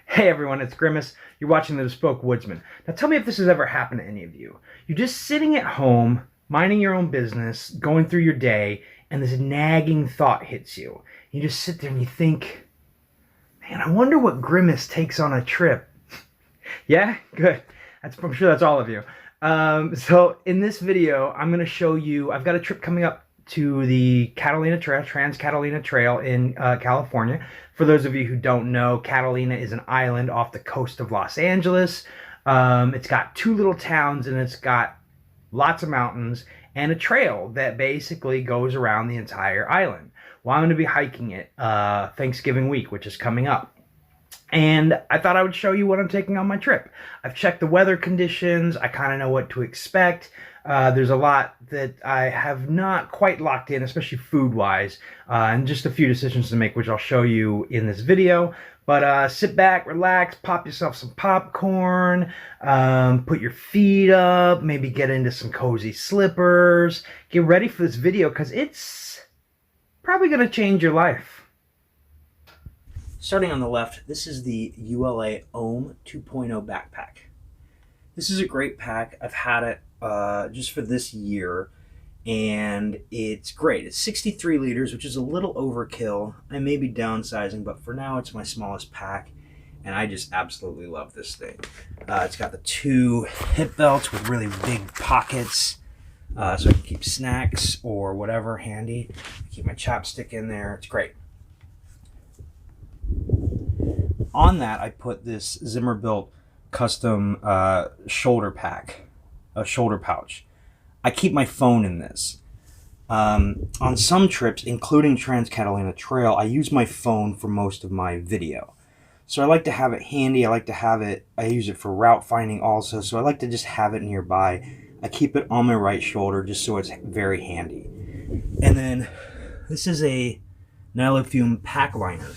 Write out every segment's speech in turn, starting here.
Hey everyone, it's Grimace. You're watching The Bespoke Woodsman. Now tell me if this has ever happened to any of you. You're just sitting at home, minding your own business, going through your day, and this nagging thought hits you. You just sit there and you think, man, I wonder what Grimace takes on a trip. Yeah? Good. I'm sure that's all of you. So in this video, I'm going to show you, I've got a trip coming up to the Catalina Trail, Trans-Catalina Trail in California. For those of you who don't know, Catalina is an island off the coast of Los Angeles. It's got two little towns and it's got lots of mountains and a trail that basically goes around the entire island. Well, I'm going to be hiking it Thanksgiving week, which is coming up. And I thought I would show you what I'm taking on my trip. I've checked the weather conditions. I kind of know what to expect. There's a lot that I have not quite locked in, especially food-wise, and just a few decisions to make, which I'll show you in this video. But sit back, relax, pop yourself some popcorn, put your feet up, maybe get into some cozy slippers. Get ready for this video because it's probably going to change your life. Starting on the left, this is the ULA Ohm 2.0 backpack. This is a great pack. I've had it just for this year, and it's great. It's 63 liters, which is a little overkill. I may be downsizing, but for now it's my smallest pack, and I just absolutely love this thing. It's got the two hip belts with really big pockets, so I can keep snacks or whatever handy. Keep my chapstick in there. It's great. On that, I put this Zimmer-built custom shoulder pack, a shoulder pouch. I keep my phone in this. On some trips, including Trans-Catalina Trail, I use my phone for most of my video. So I like to have it handy. I use it for route finding also, so I like to just have it nearby. I keep it on my right shoulder just so it's very handy. And then this is a Nylofume pack liner.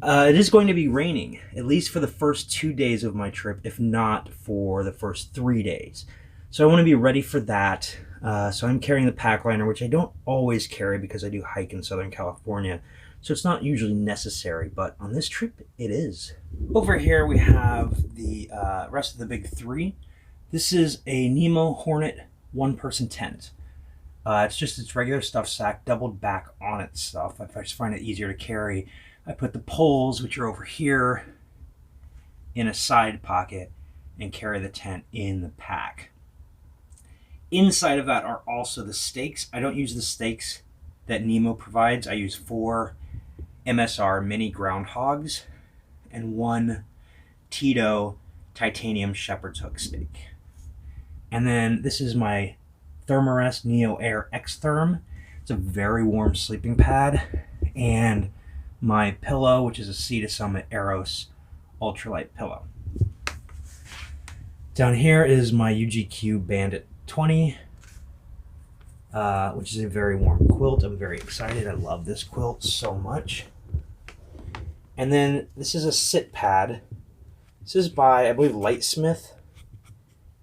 It is going to be raining, at least for the first 2 days of my trip, if not for the first 3 days. So I want to be ready for that. So I'm carrying the pack liner, which I don't always carry because I do hike in Southern California. So it's not usually necessary, but on this trip, it is. Over here, we have the rest of the big three. This is a Nemo Hornet one-person tent. It's just its regular stuff sack, doubled back on its stuff. I just find it easier to carry. I put the poles, which are over here, in a side pocket and carry the tent in the pack. Inside of that are also the stakes. I don't use the stakes that Nemo provides. I use 4 MSR mini groundhogs and 1 Tito titanium shepherd's hook stake. And then this is my Thermarest Neo Air X-Therm. It's a very warm sleeping pad. And my pillow, which is a Sea to Summit Eros ultralight pillow. Down here is my UGQ Bandit 20, which is a very warm quilt. I'm very excited. I love this quilt so much. And then this is a sit pad. This is by, I believe, Lightsmith.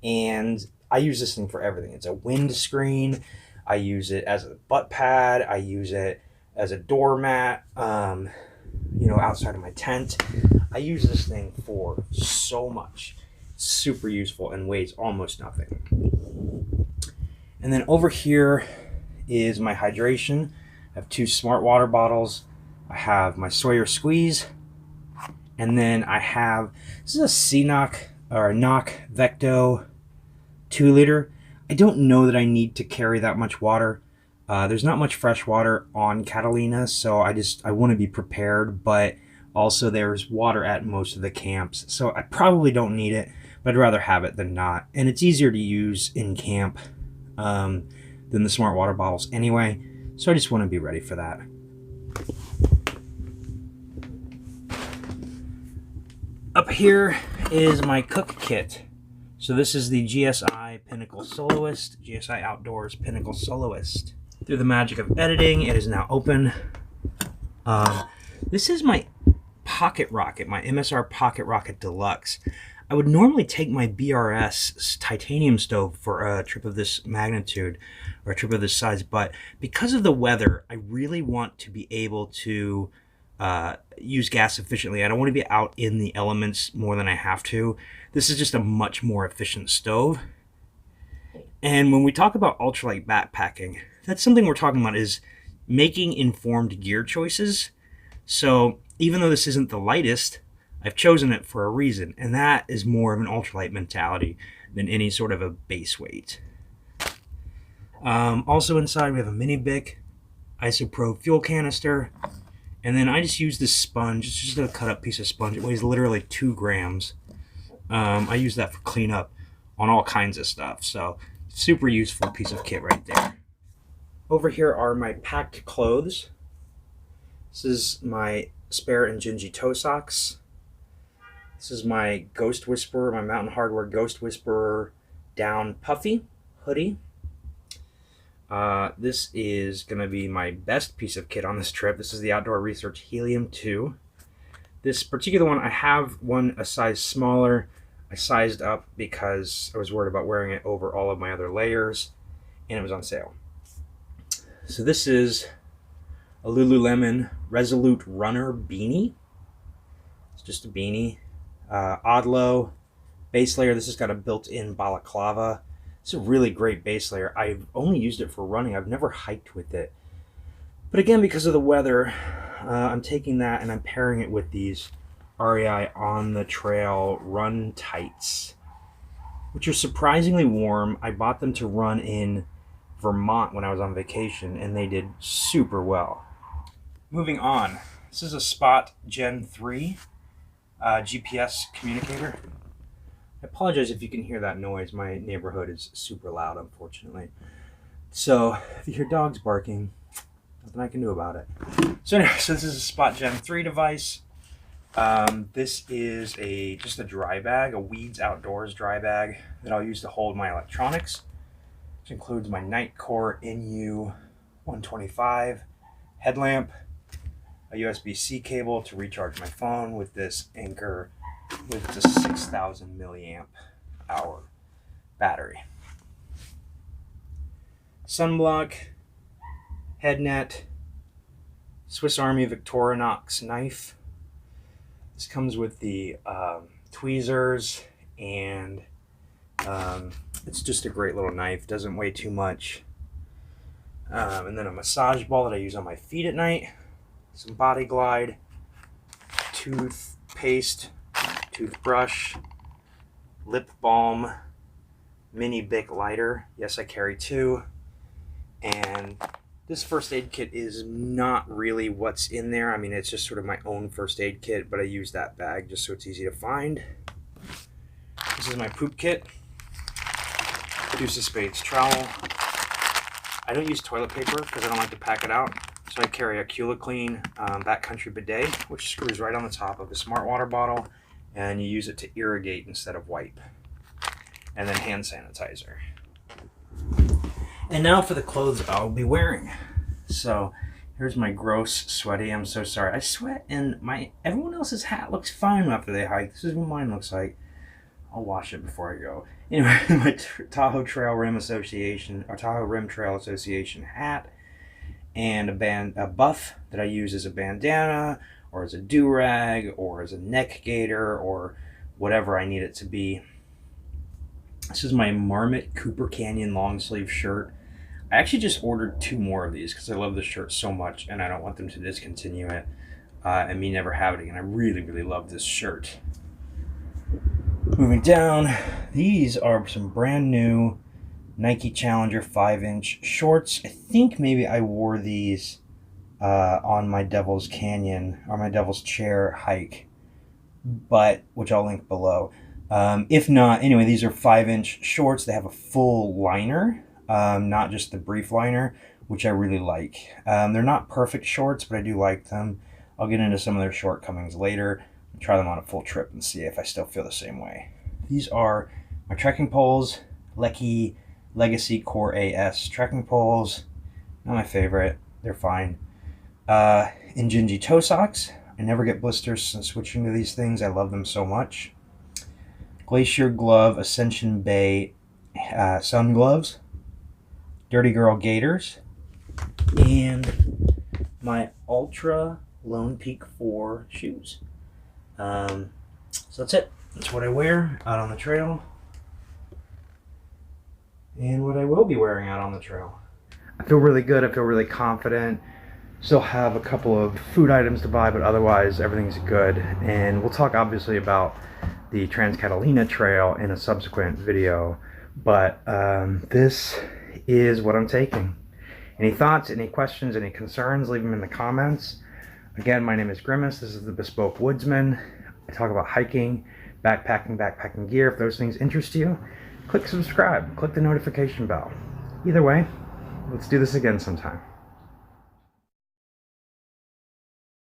And I use this thing for everything. It's a wind screen. I use it as a butt pad. I use it as a doormat, outside of my tent. I use this thing for so much. It's super useful and weighs almost nothing. And then over here is my hydration. I have 2 smart water bottles. I have my Sawyer Squeeze. And then I have, this is a CNOC or a NOC Vecto 2 liter. I don't know that I need to carry that much water. There's not much fresh water on Catalina, so I want to be prepared, but also there's water at most of the camps, so I probably don't need it, but I'd rather have it than not. And it's easier to use in camp than the smart water bottles anyway, so I just want to be ready for that. Up here is my cook kit. So this is the GSI Pinnacle Soloist, GSI Outdoors Pinnacle Soloist. Through the magic of editing, it is now open. This is my Pocket Rocket, my MSR Pocket Rocket Deluxe. I would normally take my BRS titanium stove for a trip of this magnitude or a trip of this size, but because of the weather, I really want to be able to use gas efficiently. I don't want to be out in the elements more than I have to. This is just a much more efficient stove. And when we talk about ultralight backpacking, that's something we're talking about is making informed gear choices. So even though this isn't the lightest, I've chosen it for a reason, and that is more of an ultralight mentality than any sort of a base weight. Also inside we have a mini Bic, isopro fuel canister, and then I just use this sponge. It's just a cut up piece of sponge. It weighs literally 2 grams. I use that for cleanup on all kinds of stuff, so super useful piece of kit right there. Over here are my packed clothes. This is my spare Injinji toe socks. This is my Ghost Whisperer, my Mountain Hardwear Ghost Whisperer down puffy hoodie. This is going to be my best piece of kit on this trip. This is the Outdoor Research Helium 2. This particular one, I have one a size smaller. I sized up because I was worried about wearing it over all of my other layers, and it was on sale. So this is a Lululemon Resolute Runner beanie. It's just a beanie. Odlo base layer. This has got a built-in balaclava. It's a really great base layer. I've only used it for running. I've never hiked with it. But again, because of the weather, I'm taking that and I'm pairing it with these REI On the Trail Run Tights, which are surprisingly warm. I bought them to run in Vermont when I was on vacation, and they did super well. Moving on, this is a Spot Gen 3 GPS communicator. I apologize if you can hear that noise. My neighborhood is super loud, unfortunately. So if you hear dogs barking, nothing I can do about it. So anyway, so this is a Spot Gen 3 device. This is just a dry bag, a Weeds Outdoors dry bag that I'll use to hold my electronics, which includes my Nightcore NU 125 headlamp, a USB-C cable to recharge my phone with this Anchor with the 6,000 milliamp hour battery. Sunblock, head net, Swiss Army Victorinox knife. This comes with the tweezers, and it's just a great little knife. Doesn't weigh too much. And then a massage ball that I use on my feet at night. Some Body Glide, toothpaste, toothbrush, lip balm, mini Bic lighter. Yes, I carry 2. And this first aid kit is not really what's in there. I mean, it's just sort of my own first aid kit, but I use that bag just so it's easy to find. This is my poop kit. Deuce of Spades trowel. I don't use toilet paper because I don't like to pack it out. So I carry a Clean Backcountry bidet, which screws right on the top of a Smart Water bottle, and you use it to irrigate instead of wipe. And then hand sanitizer. And now for the clothes I'll be wearing. So here's my gross, sweaty, I'm so sorry. I sweat, and everyone else's hat looks fine after they hike. This is what mine looks like. I'll wash it before I go. Anyway, my Tahoe Trail Rim Association, or Tahoe Rim Trail Association hat, and a buff that I use as a bandana, or as a do-rag, or as a neck gaiter, or whatever I need it to be. This is my Marmot Cooper Canyon long sleeve shirt. I actually just ordered 2 more of these because I love this shirt so much, and I don't want them to discontinue it and me never have it again. I really, really love this shirt. Moving down, these are some brand new Nike Challenger 5-inch shorts. I think maybe I wore these on my Devil's Canyon or my Devil's Chair hike, which I'll link below. If not, anyway, these are 5-inch shorts. They have a full liner, not just the brief liner, which I really like. They're not perfect shorts, but I do like them. I'll get into some of their shortcomings later and try them on a full trip and see if I still feel the same way. These are my trekking poles, Lecky Legacy Core AS trekking poles. Not my favorite. They're fine. Injinji toe socks. I never get blisters since switching to these things. I love them so much. Glacier Glove Ascension Bay sun gloves. Dirty Girl gaiters. And my Ultra Lone Peak 4 shoes. So that's it. That's what I wear out on the trail. And what I will be wearing out on the trail. I feel really good. I feel really confident. Still have a couple of food items to buy, but otherwise everything's good. And we'll talk obviously about the Trans-Catalina Trail in a subsequent video. But this is what I'm taking. Any thoughts, any questions, any concerns, leave them in the comments. Again, my name is Grimace. This is the Bespoke Woodsman. I talk about hiking, backpacking gear. If those things interest you, click subscribe, click the notification bell. Either way, let's do this again sometime.